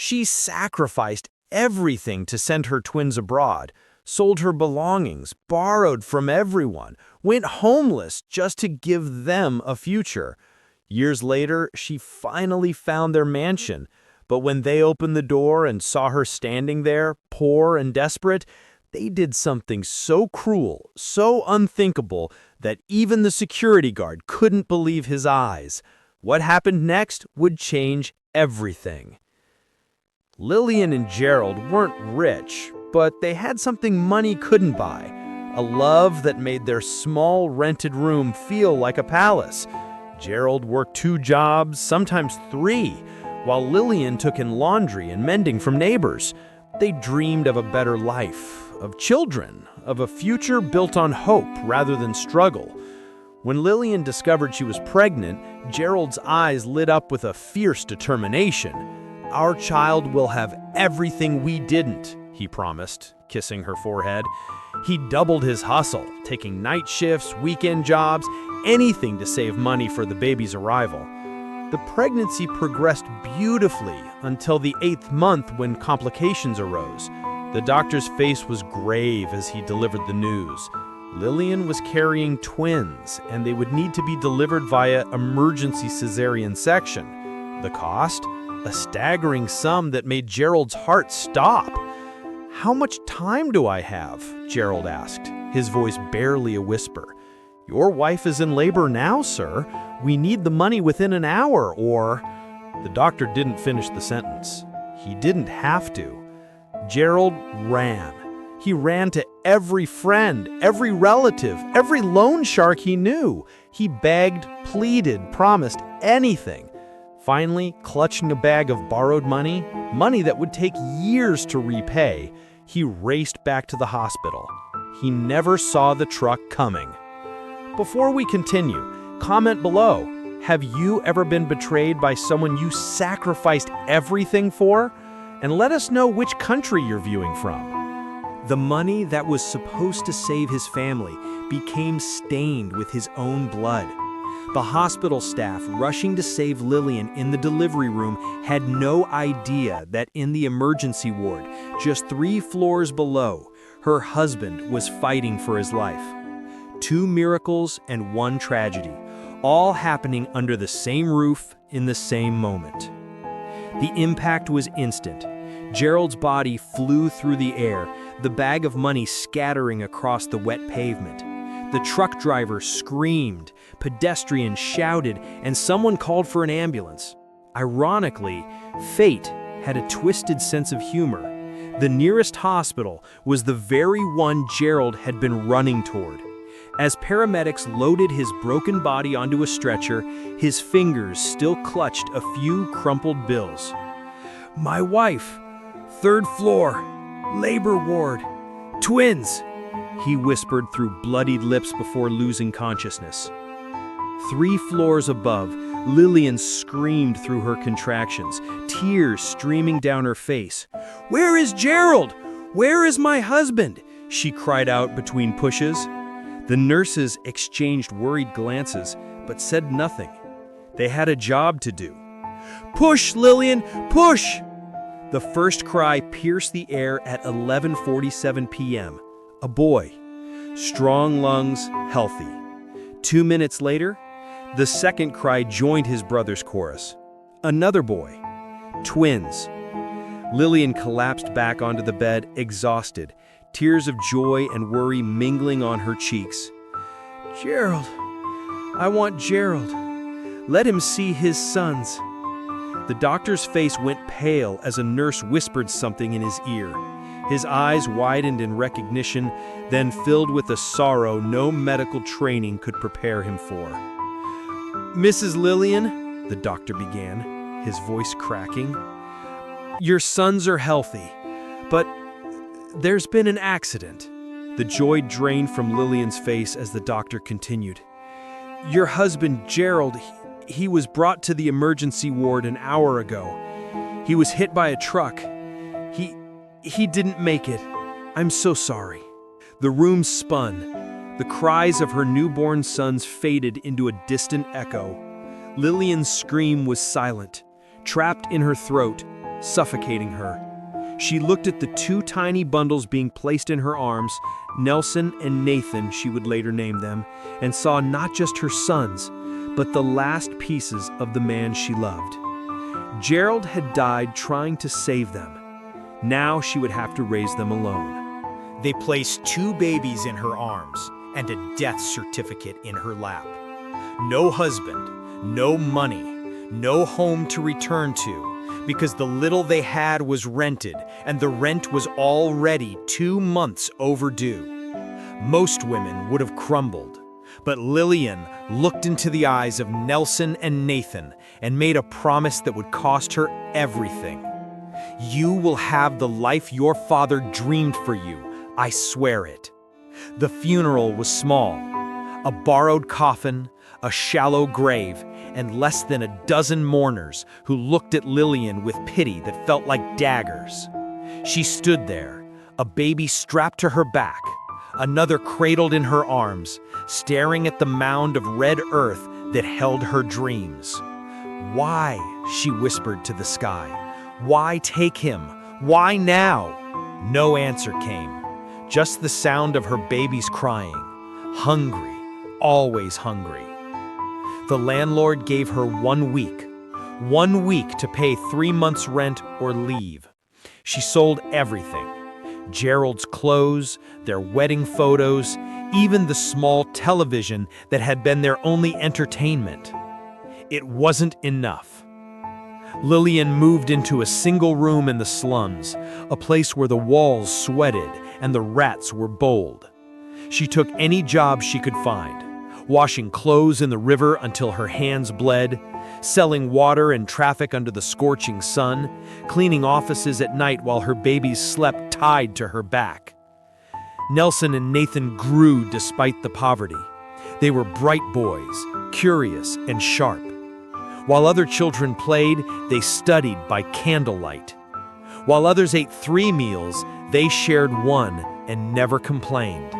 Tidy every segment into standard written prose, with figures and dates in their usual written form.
She sacrificed everything to send her twins abroad, sold her belongings, borrowed from everyone, went homeless just to give them a future. Years later, she finally found their mansion, but when they opened the door and saw her standing there, poor and desperate, they did something so cruel, so unthinkable, that even the security guard couldn't believe his eyes. What happened next would change everything. Lillian and Gerald weren't rich, but they had something money couldn't buy, a love that made their small rented room feel like a palace. Gerald worked 2 jobs, sometimes 3, while Lillian took in laundry and mending from neighbors. They dreamed of a better life, of children, of a future built on hope rather than struggle. When Lillian discovered she was pregnant, Gerald's eyes lit up with a fierce determination. "Our child will have everything we didn't," he promised, kissing her forehead. He doubled his hustle, taking night shifts, weekend jobs, anything to save money for the baby's arrival. The pregnancy progressed beautifully until the 8th month when complications arose. The doctor's face was grave as he delivered the news. Lillian was carrying twins, and they would need to be delivered via emergency cesarean section. The cost? A staggering sum that made Gerald's heart stop. "How much time do I have?" Gerald asked, his voice barely a whisper. "Your wife is in labor now, sir. We need the money within an hour, or—" The doctor didn't finish the sentence. He didn't have to. Gerald ran. He ran to every friend, every relative, every loan shark he knew. He begged, pleaded, promised anything. Finally, clutching a bag of borrowed money, money that would take years to repay, he raced back to the hospital. He never saw the truck coming. Before we continue, comment below. Have you ever been betrayed by someone you sacrificed everything for? And let us know which country you're viewing from. The money that was supposed to save his family became stained with his own blood. The hospital staff rushing to save Lillian in the delivery room had no idea that in the emergency ward, just 3 floors below, her husband was fighting for his life. 2 miracles and 1 tragedy, all happening under the same roof in the same moment. The impact was instant. Gerald's body flew through the air, the bag of money scattering across the wet pavement. The truck driver screamed, pedestrians shouted, and someone called for an ambulance. Ironically, fate had a twisted sense of humor. The nearest hospital was the very one Gerald had been running toward. As paramedics loaded his broken body onto a stretcher, his fingers still clutched a few crumpled bills. "My wife, 3rd floor, labor ward, twins," he whispered through bloodied lips before losing consciousness. 3 floors above, Lillian screamed through her contractions, tears streaming down her face. "Where is Gerald? Where is my husband?" she cried out between pushes. The nurses exchanged worried glances, but said nothing. They had a job to do. "Push, Lillian, push!" The first cry pierced the air at 11:47 p.m. A boy. Strong lungs, healthy. 2 minutes later, the second cry joined his brother's chorus. Another boy. Twins. Lillian collapsed back onto the bed, exhausted, tears of joy and worry mingling on her cheeks. "Gerald, I want Gerald. Let him see his sons." The doctor's face went pale as a nurse whispered something in his ear. His eyes widened in recognition, then filled with a sorrow no medical training could prepare him for. "Mrs. Lillian," the doctor began, his voice cracking, "your sons are healthy, but there's been an accident." The joy drained from Lillian's face as the doctor continued. "Your husband, Gerald, he was brought to the emergency ward an hour ago. He was hit by a truck. He didn't make it. I'm so sorry." The room spun. The cries of her newborn sons faded into a distant echo. Lillian's scream was silent, trapped in her throat, suffocating her. She looked at the two tiny bundles being placed in her arms, Nelson and Nathan, she would later name them, and saw not just her sons, but the last pieces of the man she loved. Gerald had died trying to save them. Now she would have to raise them alone. They placed two babies in her arms and a death certificate in her lap. No husband, no money, no home to return to, because the little they had was rented, and the rent was already 2 months overdue. Most women would have crumbled, but Lillian looked into the eyes of Nelson and Nathan and made a promise that would cost her everything. "You will have the life your father dreamed for you, I swear it." The funeral was small, a borrowed coffin, a shallow grave, and less than a dozen mourners who looked at Lillian with pity that felt like daggers. She stood there, a baby strapped to her back, another cradled in her arms, staring at the mound of red earth that held her dreams. "Why?" she whispered to the sky. "Why take him? Why now?" No answer came, just the sound of her babies crying. Hungry, always hungry. The landlord gave her 1 week. 1 week to pay 3 months' rent or leave. She sold everything. Gerald's clothes, their wedding photos, even the small television that had been their only entertainment. It wasn't enough. Lillian moved into a single room in the slums, a place where the walls sweated and the rats were bold. She took any job she could find, washing clothes in the river until her hands bled, selling water in traffic under the scorching sun, cleaning offices at night while her babies slept tied to her back. Nelson and Nathan grew despite the poverty. They were bright boys, curious and sharp. While other children played, they studied by candlelight. While others ate 3 meals, they shared 1 and never complained.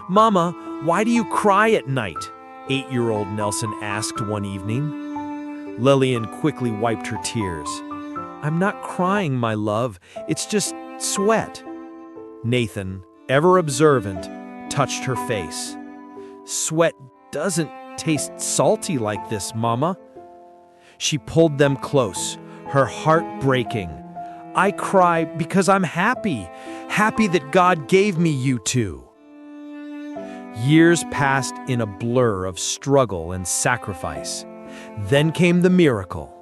"Mama, why do you cry at night?" 8-year-old Nelson asked one evening. Lillian quickly wiped her tears. "I'm not crying, my love. It's just sweat." Nathan, ever observant, touched her face. "Sweat doesn't taste salty like this, Mama." She pulled them close, her heart breaking. "I cry because I'm happy, happy that God gave me you two." Years passed in a blur of struggle and sacrifice. Then came the miracle.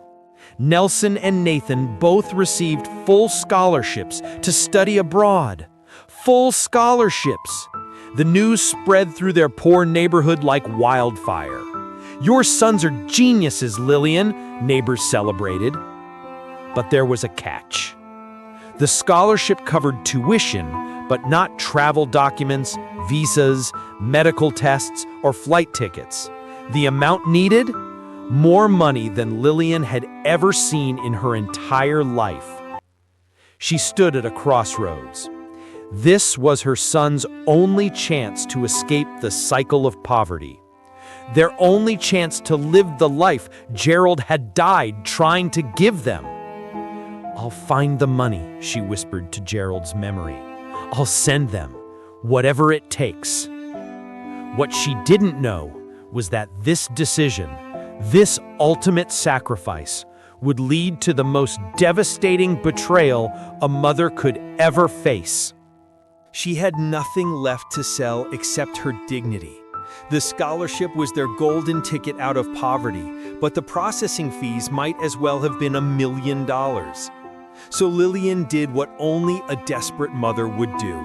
Nelson and Nathan both received full scholarships to study abroad. Full scholarships! The news spread through their poor neighborhood like wildfire. "Your sons are geniuses, Lillian," neighbors celebrated. But there was a catch. The scholarship covered tuition, but not travel documents, visas, medical tests, or flight tickets. The amount needed? More money than Lillian had ever seen in her entire life. She stood at a crossroads. This was her son's only chance to escape the cycle of poverty. Their only chance to live the life Gerald had died trying to give them. "I'll find the money," she whispered to Gerald's memory. "I'll send them, whatever it takes." What she didn't know was that this decision, this ultimate sacrifice, would lead to the most devastating betrayal a mother could ever face. She had nothing left to sell except her dignity. The scholarship was their golden ticket out of poverty, but the processing fees might as well have been $1 million. So Lillian did what only a desperate mother would do.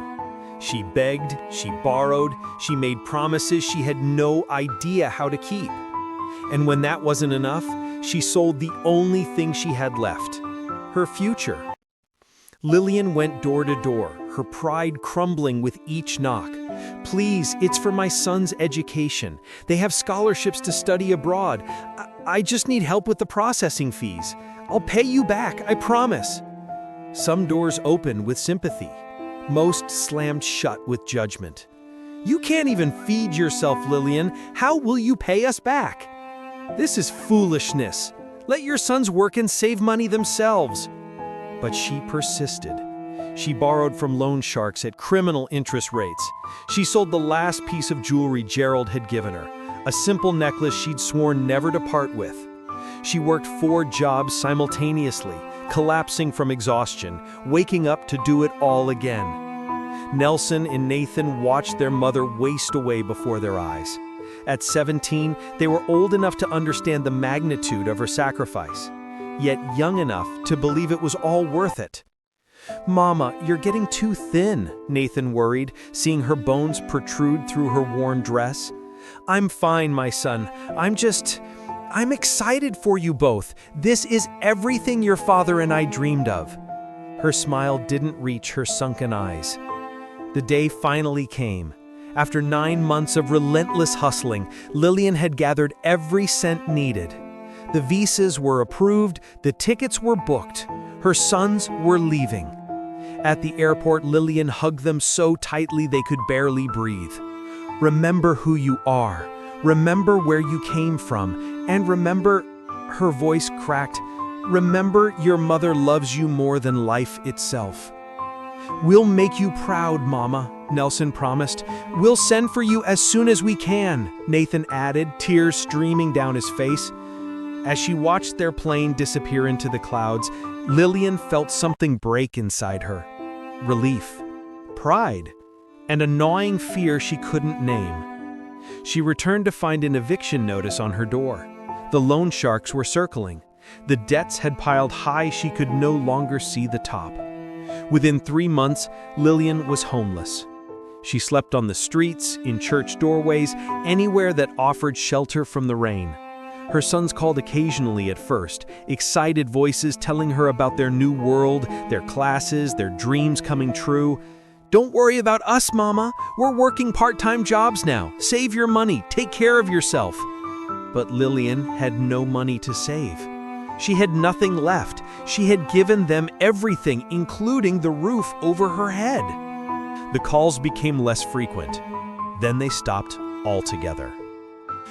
She begged, she borrowed, she made promises she had no idea how to keep. And when that wasn't enough, she sold the only thing she had left, her future. Lillian went door to door, her pride crumbling with each knock. "Please, it's for my son's education. They have scholarships to study abroad. I just need help with the processing fees. I'll pay you back, I promise." Some doors opened with sympathy. Most slammed shut with judgment. "You can't even feed yourself, Lillian. How will you pay us back?" "This is foolishness. Let your sons work and save money themselves." But she persisted. She borrowed from loan sharks at criminal interest rates. She sold the last piece of jewelry Gerald had given her, a simple necklace she'd sworn never to part with. She worked 4 jobs simultaneously, collapsing from exhaustion, waking up to do it all again. Nelson and Nathan watched their mother waste away before their eyes. At 17, they were old enough to understand the magnitude of her sacrifice, yet young enough to believe it was all worth it. "Mama, you're getting too thin," Nathan worried, seeing her bones protrude through her worn dress. "I'm fine, my son. I'm excited for you both. This is everything your father and I dreamed of." Her smile didn't reach her sunken eyes. The day finally came. After 9 months of relentless hustling, Lillian had gathered every cent needed. The visas were approved, the tickets were booked. Her sons were leaving. At the airport, Lillian hugged them so tightly they could barely breathe. "Remember who you are. Remember where you came from. And remember," her voice cracked, "remember your mother loves you more than life itself." "We'll make you proud, Mama," Nelson promised. "We'll send for you as soon as we can," Nathan added, tears streaming down his face. As she watched their plane disappear into the clouds, Lillian felt something break inside her. Relief, pride, and a gnawing fear she couldn't name. She returned to find an eviction notice on her door. The loan sharks were circling. The debts had piled high, she could no longer see the top. Within 3 months, Lillian was homeless. She slept on the streets, in church doorways, anywhere that offered shelter from the rain. Her sons called occasionally at first, excited voices telling her about their new world, their classes, their dreams coming true. "Don't worry about us, Mama. We're working part-time jobs now. Save your money. Take care of yourself." But Lillian had no money to save. She had nothing left. She had given them everything, including the roof over her head. The calls became less frequent. Then they stopped altogether.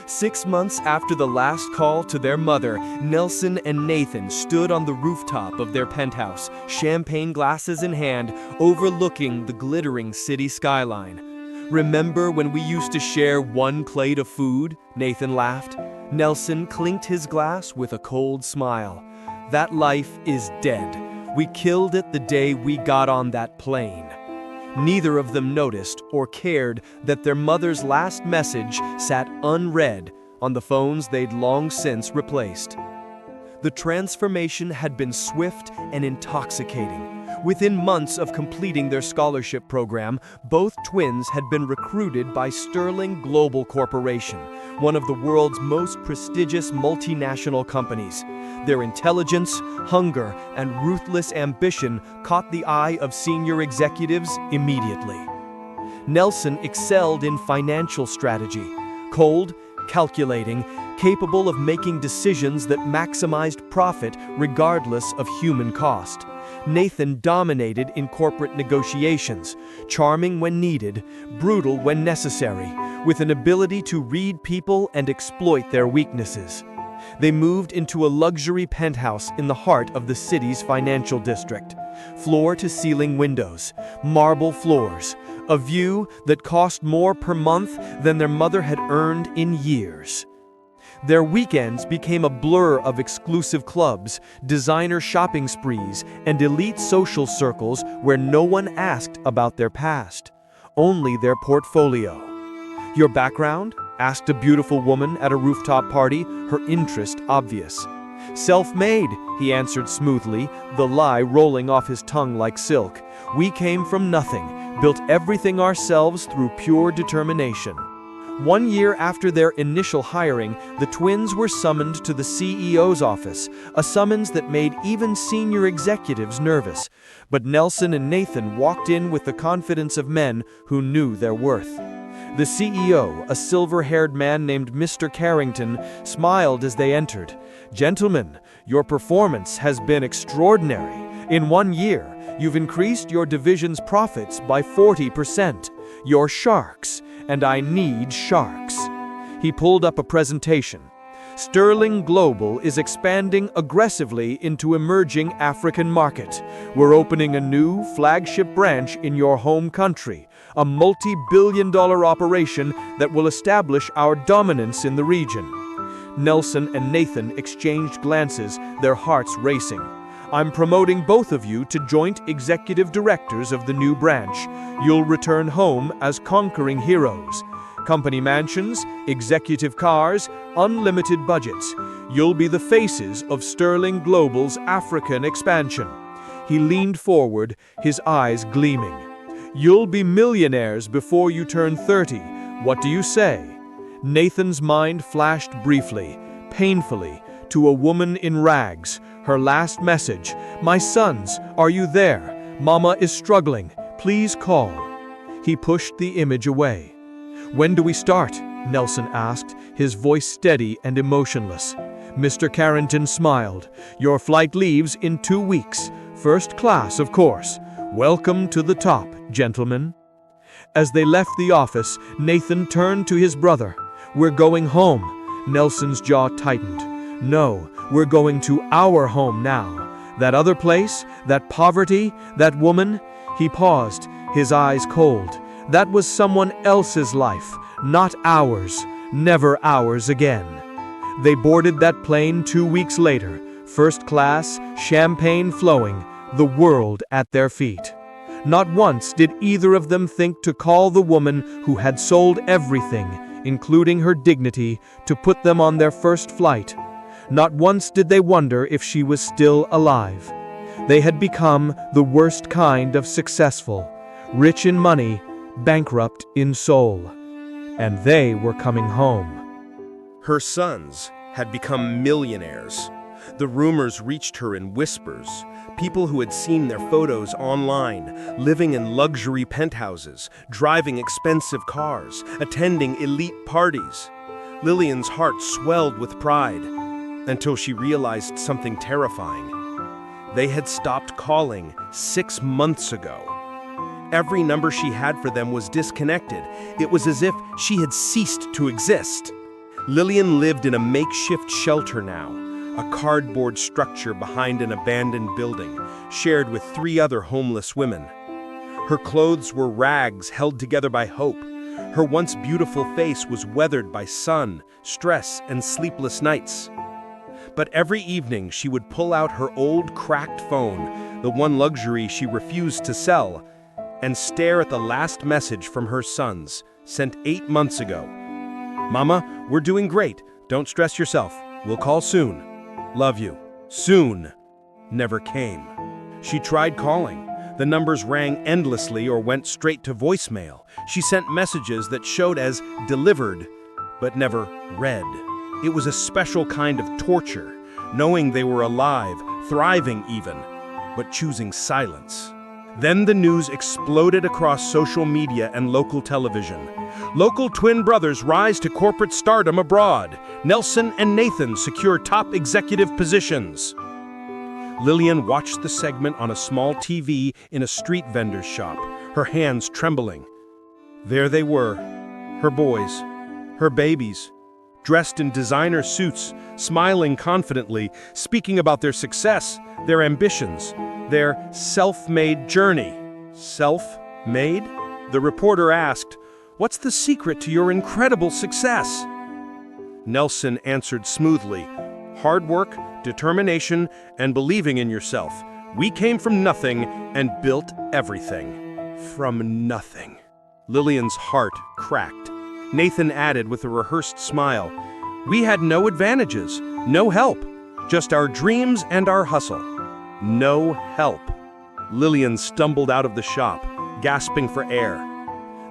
6 months after the last call to their mother, Nelson and Nathan stood on the rooftop of their penthouse, champagne glasses in hand, overlooking the glittering city skyline. "Remember when we used to share one plate of food?" Nathan laughed. Nelson clinked his glass with a cold smile. "That life is dead. We killed it the day we got on that plane." Neither of them noticed or cared that their mother's last message sat unread on the phones they'd long since replaced. The transformation had been swift and intoxicating. Within months of completing their scholarship program, both twins had been recruited by Sterling Global Corporation, one of the world's most prestigious multinational companies. Their intelligence, hunger, and ruthless ambition caught the eye of senior executives immediately. Nelson excelled in financial strategy, cold, calculating, capable of making decisions that maximized profit regardless of human cost. Nathan dominated in corporate negotiations, charming when needed, brutal when necessary, with an ability to read people and exploit their weaknesses. They moved into a luxury penthouse in the heart of the city's financial district. Floor-to-ceiling windows, marble floors, a view that cost more per month than their mother had earned in years. Their weekends became a blur of exclusive clubs, designer shopping sprees, and elite social circles where no one asked about their past, only their portfolio. "Your background?" asked a beautiful woman at a rooftop party, her interest obvious. "Self-made," he answered smoothly, the lie rolling off his tongue like silk. "We came from nothing, built everything ourselves through pure determination." 1 year after their initial hiring, the twins were summoned to the CEO's office, a summons that made even senior executives nervous. But Nelson and Nathan walked in with the confidence of men who knew their worth. The CEO, a silver-haired man named Mr. Carrington, smiled as they entered. "Gentlemen, your performance has been extraordinary. In 1 year, you've increased your division's profits by 40%. You're sharks, and I need sharks." He pulled up a presentation. Sterling Global is expanding aggressively into emerging African market. We're opening a new flagship branch in your home country, a multi-billion-dollar operation that will establish our dominance in the region." Nelson and Nathan exchanged glances, their hearts racing. "I'm promoting both of you to joint executive directors of the new branch. You'll return home as conquering heroes. Company mansions, executive cars, unlimited budgets. You'll be the faces of Sterling Global's African expansion." He leaned forward, his eyes gleaming. "You'll be millionaires before you turn 30. What do you say?" Nathan's mind flashed briefly, painfully, to a woman in rags. Her last message, "My sons, are you there? Mama is struggling. Please call." He pushed the image away. "When do we start?" Nelson asked, his voice steady and emotionless. Mr. Carrington smiled. "Your flight leaves in 2 weeks. First class, of course. Welcome to the top, gentlemen." As they left the office, Nathan turned to his brother. "We're going home." Nelson's jaw tightened. "No, we're going to our home now. That other place, that poverty, that woman." He paused, his eyes cold. "That was someone else's life, not ours, never ours again." They boarded that plane 2 weeks later, first class, champagne flowing, the world at their feet. Not once did either of them think to call the woman who had sold everything, including her dignity, to put them on their first flight. Not once did they wonder if she was still alive. They had become the worst kind of successful, rich in money, bankrupt in soul. And they were coming home. Her sons had become millionaires. The rumors reached her in whispers. People who had seen their photos online, living in luxury penthouses, driving expensive cars, attending elite parties. Lillian's heart swelled with pride, until she realized something terrifying. They had stopped calling 6 months ago. Every number she had for them was disconnected. It was as if she had ceased to exist. Lillian lived in a makeshift shelter now, a cardboard structure behind an abandoned building, shared with 3 other homeless women. Her clothes were rags held together by hope. Her once beautiful face was weathered by sun, stress, and sleepless nights. But every evening she would pull out her old cracked phone, the one luxury she refused to sell, and stare at the last message from her sons, sent 8 months ago. "Mama, we're doing great. Don't stress yourself. We'll call soon. Love you." Soon never came. She tried calling. The numbers rang endlessly or went straight to voicemail. She sent messages that showed as delivered, but never read. It was a special kind of torture, knowing they were alive, thriving even, but choosing silence. Then the news exploded across social media and local television. Local twin brothers rise to corporate stardom abroad. Nelson and Nathan secure top executive positions. Lillian watched the segment on a small TV in a street vendor's shop, her hands trembling. There they were, her boys, her babies, dressed in designer suits, smiling confidently, speaking about their success, their ambitions, their self-made journey. Self-made? The reporter asked, "What's the secret to your incredible success?" Nelson answered smoothly, "Hard work, determination, and believing in yourself. We came from nothing and built everything." From nothing. Lillian's heart cracked. Nathan added with a rehearsed smile, "We had no advantages, no help, just our dreams and our hustle." No help. Lillian stumbled out of the shop, gasping for air.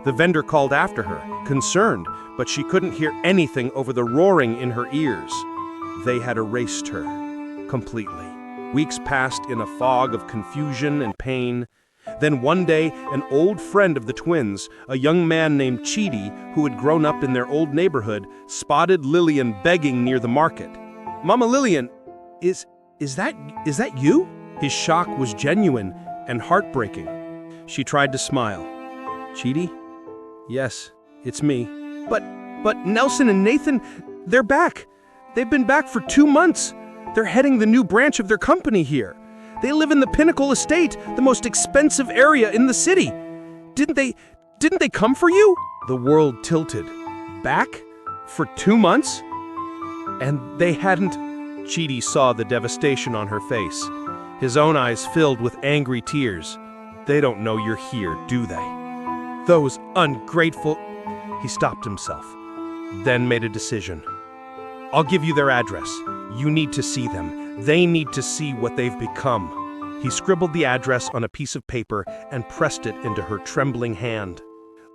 The vendor called after her, concerned, but she couldn't hear anything over the roaring in her ears. They had erased her completely. Weeks passed in a fog of confusion and pain. Then one day, an old friend of the twins, a young man named Chidi, who had grown up in their old neighborhood, spotted Lillian begging near the market. "Mama Lillian, is that you?" His shock was genuine and heartbreaking. She tried to smile. "Chidi? Yes, it's me." But Nelson and Nathan, they're back. They've been back for 2 months. They're heading the new branch of their company here. They live in the Pinnacle Estate, the most expensive area in the city. Didn't they come for you?" The world tilted. Back? For 2 months? And they hadn't... Chidi saw the devastation on her face. His own eyes filled with angry tears. "They don't know you're here, do they? Those ungrateful..." He stopped himself, then made a decision. "I'll give you their address. You need to see them. They need to see what they've become." He scribbled the address on a piece of paper and pressed it into her trembling hand.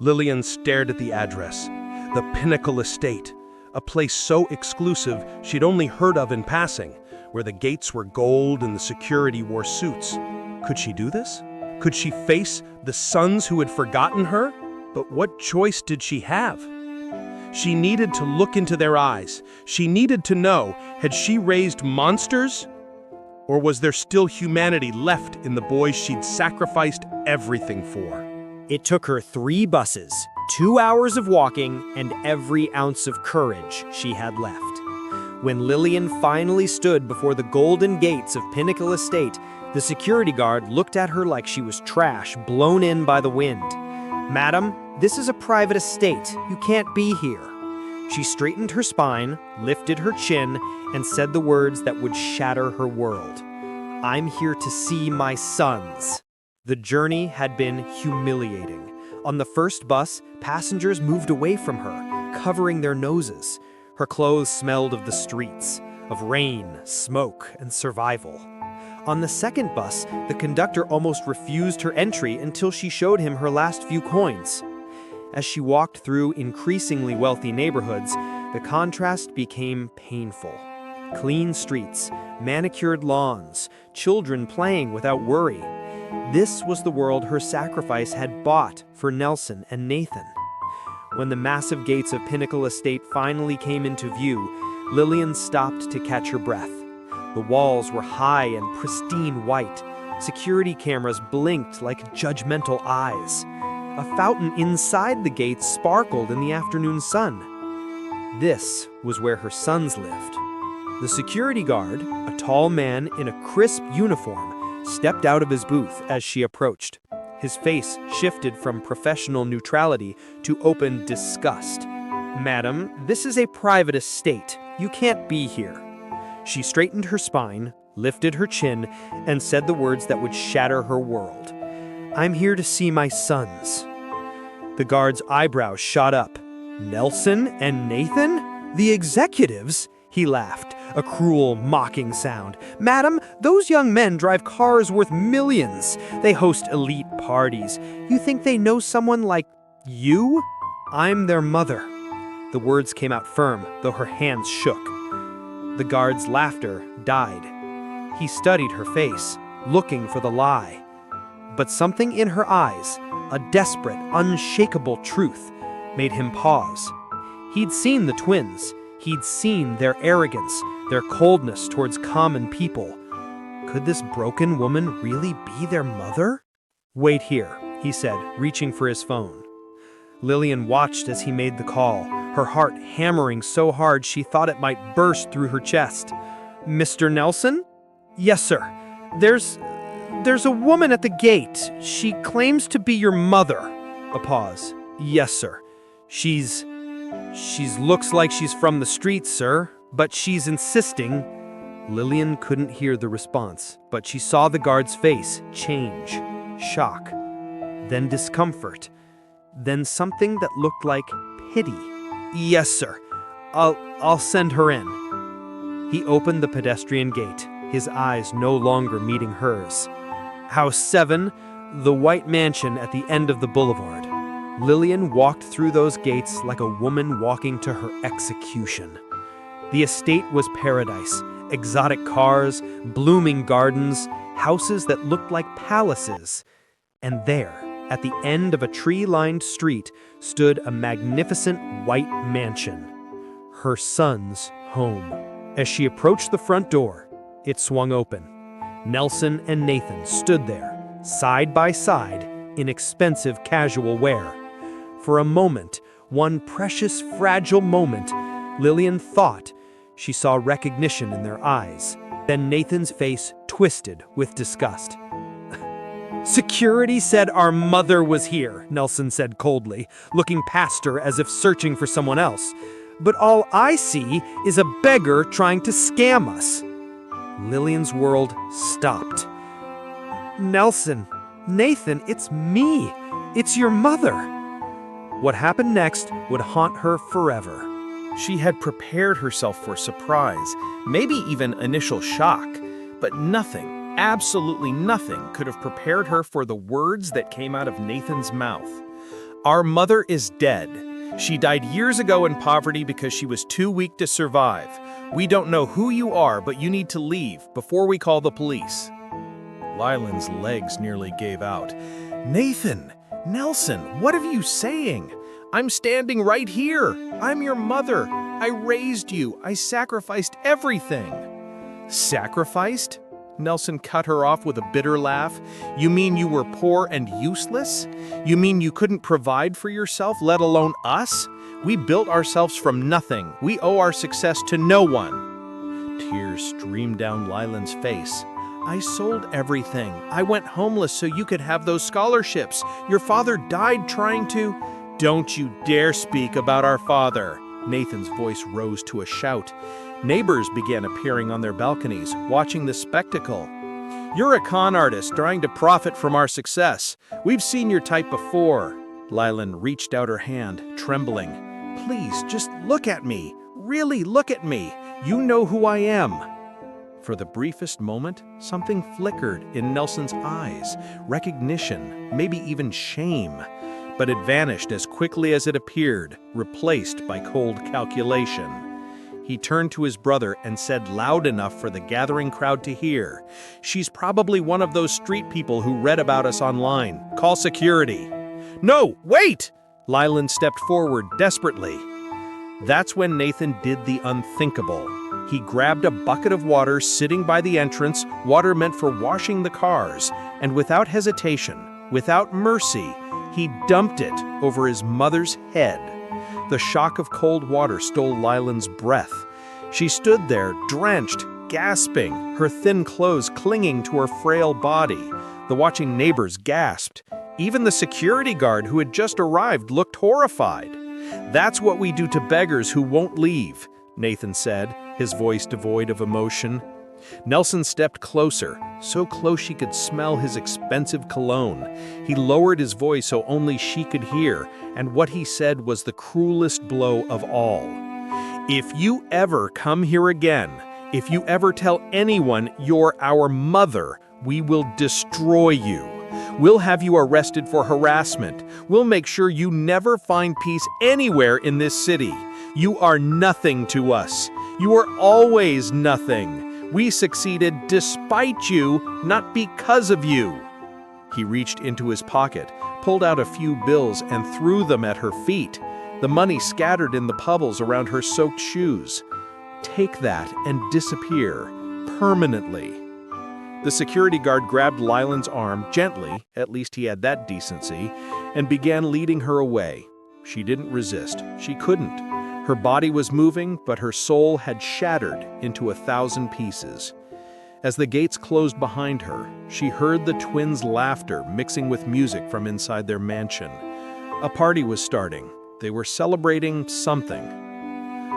Lillian stared at the address. The Pinnacle Estate, a place so exclusive she'd only heard of in passing, where the gates were gold and the security wore suits. Could she do this? Could she face the sons who had forgotten her? But what choice did she have? She needed to look into their eyes. She needed to know, had she raised monsters? Or was there still humanity left in the boys she'd sacrificed everything for? It took her 3 buses, 2 hours of walking, and every ounce of courage she had left. When Lillian finally stood before the golden gates of Pinnacle Estate, the security guard looked at her like she was trash blown in by the wind. "Madam, this is a private estate. You can't be here." She straightened her spine, lifted her chin, and said the words that would shatter her world. "I'm here to see my sons." The journey had been humiliating. On the first bus, passengers moved away from her, covering their noses. Her clothes smelled of the streets, of rain, smoke, and survival. On the second bus, the conductor almost refused her entry until she showed him her last few coins. As she walked through increasingly wealthy neighborhoods, the contrast became painful. Clean streets, manicured lawns, children playing without worry. This was the world her sacrifice had bought for Nelson and Nathan. When the massive gates of Pinnacle Estate finally came into view, Lillian stopped to catch her breath. The walls were high and pristine white. Security cameras blinked like judgmental eyes. A fountain inside the gates sparkled in the afternoon sun. This was where her sons lived. The security guard, a tall man in a crisp uniform, stepped out of his booth as she approached. His face shifted from professional neutrality to open disgust. "Madam, this is a private estate. You can't be here." She straightened her spine, lifted her chin, and said the words that would shatter her world. "I'm here to see my sons." The guard's eyebrows shot up. "Nelson and Nathan? The executives?" He laughed, a cruel, mocking sound. "Madam, those young men drive cars worth millions. They host elite parties. You think they know someone like you? I'm their mother." The words came out firm, though her hands shook. The guard's laughter died. He studied her face, looking for the lie. But something in her eyes, a desperate, unshakable truth, made him pause. He'd seen the twins. He'd seen their arrogance, their coldness towards common people. Could this broken woman really be their mother? "Wait here," he said, reaching for his phone. Lillian watched as he made the call, her heart hammering so hard she thought it might burst through her chest. "Mr. Nelson?" "Yes, sir. There's a woman at the gate. She claims to be your mother." A pause. "Yes, sir. She's looks like she's from the streets, sir, but she's insisting." Lillian couldn't hear the response, but she saw the guard's face change. Shock. Then discomfort. Then something that looked like pity. "Yes, sir. I'll send her in." He opened the pedestrian gate, his eyes no longer meeting hers. House 7, the white mansion at the end of the boulevard. Lillian walked through those gates like a woman walking to her execution. The estate was paradise, exotic cars, blooming gardens, houses that looked like palaces. And there, at the end of a tree-lined street, stood a magnificent white mansion. Her son's home. As she approached the front door, it swung open. Nelson and Nathan stood there, side by side, in expensive casual wear. For a moment, one precious, fragile moment, Lillian thought She saw recognition in their eyes. Then Nathan's face twisted with disgust. "Security said our mother was here," Nelson said coldly, looking past her as if searching for someone else. "But all I see is a beggar trying to scam us." Lillian's world stopped. "Nelson, Nathan, it's me. It's your mother." What happened next would haunt her forever. She had prepared herself for surprise, maybe even initial shock, but nothing, absolutely nothing, could have prepared her for the words that came out of Nathan's mouth. "Our mother is dead. She died years ago in poverty because she was too weak to survive. We don't know who you are, but you need to leave before we call the police." Lylan's legs nearly gave out. "Nathan, Nelson, what are you saying? I'm standing right here. I'm your mother. I raised you. I sacrificed everything." "Sacrificed?" Nelson cut her off with a bitter laugh. "You mean you were poor and useless? You mean you couldn't provide for yourself, let alone us? We built ourselves from nothing. We owe our success to no one." Tears streamed down Lylan's face. "I sold everything. I went homeless so you could have those scholarships. Your father died trying to—" "Don't you dare speak about our father!" Nathan's voice rose to a shout. Neighbors began appearing on their balconies, watching the spectacle. "You're a con artist trying to profit from our success. We've seen your type before." Lylan reached out her hand, trembling. "Please, just look at me. Really look at me. You know who I am." For the briefest moment, something flickered in Nelson's eyes. Recognition, maybe even shame. But it vanished as quickly as it appeared, replaced by cold calculation. He turned to his brother and said loud enough for the gathering crowd to hear, "She's probably one of those street people who read about us online. Call security." "No, wait!" Lylan stepped forward desperately. That's when Nathan did the unthinkable. He grabbed a bucket of water sitting by the entrance, water meant for washing the cars, and without hesitation, without mercy, he dumped it over his mother's head. The shock of cold water stole Lylan's breath. She stood there, drenched, gasping, her thin clothes clinging to her frail body. The watching neighbors gasped. Even the security guard who had just arrived looked horrified. "That's what we do to beggars who won't leave," Nathan said, his voice devoid of emotion. Nelson stepped closer, so close she could smell his expensive cologne. He lowered his voice so only she could hear, and what he said was the cruelest blow of all. "If you ever come here again, if you ever tell anyone you're our mother, we will destroy you. We'll have you arrested for harassment. We'll make sure you never find peace anywhere in this city. You are nothing to us. You are always nothing. We succeeded despite you, not because of you." He reached into his pocket, pulled out a few bills and threw them at her feet. The money scattered in the puddles around her soaked shoes. "Take that and disappear, permanently." The security guard grabbed Lylan's arm gently, at least he had that decency, and began leading her away. She didn't resist. She couldn't. Her body was moving, but her soul had shattered into 1,000 pieces. As the gates closed behind her, she heard the twins' laughter mixing with music from inside their mansion. A party was starting. They were celebrating something.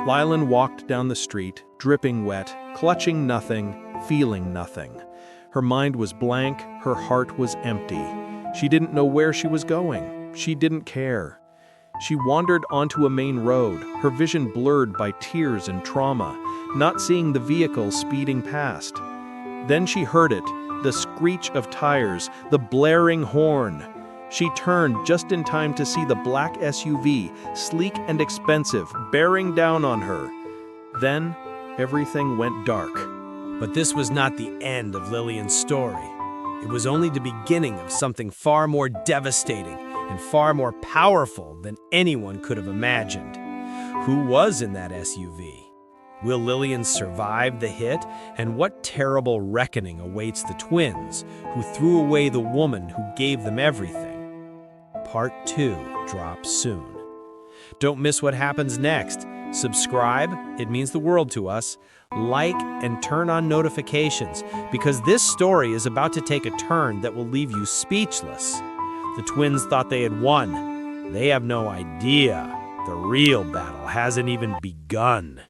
Lylan walked down the street, dripping wet, clutching nothing, feeling nothing. Her mind was blank, her heart was empty. She didn't know where she was going. She didn't care. She wandered onto a main road, her vision blurred by tears and trauma, not seeing the vehicle speeding past. Then she heard it, the screech of tires, the blaring horn. She turned just in time to see the black SUV, sleek and expensive, bearing down on her. Then, everything went dark. But this was not the end of Lillian's story. It was only the beginning of something far more devastating and far more powerful than anyone could have imagined. Who was in that SUV? Will Lillian survive the hit? And what terrible reckoning awaits the twins who threw away the woman who gave them everything? Part 2 drops soon. Don't miss what happens next. Subscribe, it means the world to us. Like and turn on notifications, because this story is about to take a turn that will leave you speechless. The twins thought they had won. They have no idea. The real battle hasn't even begun.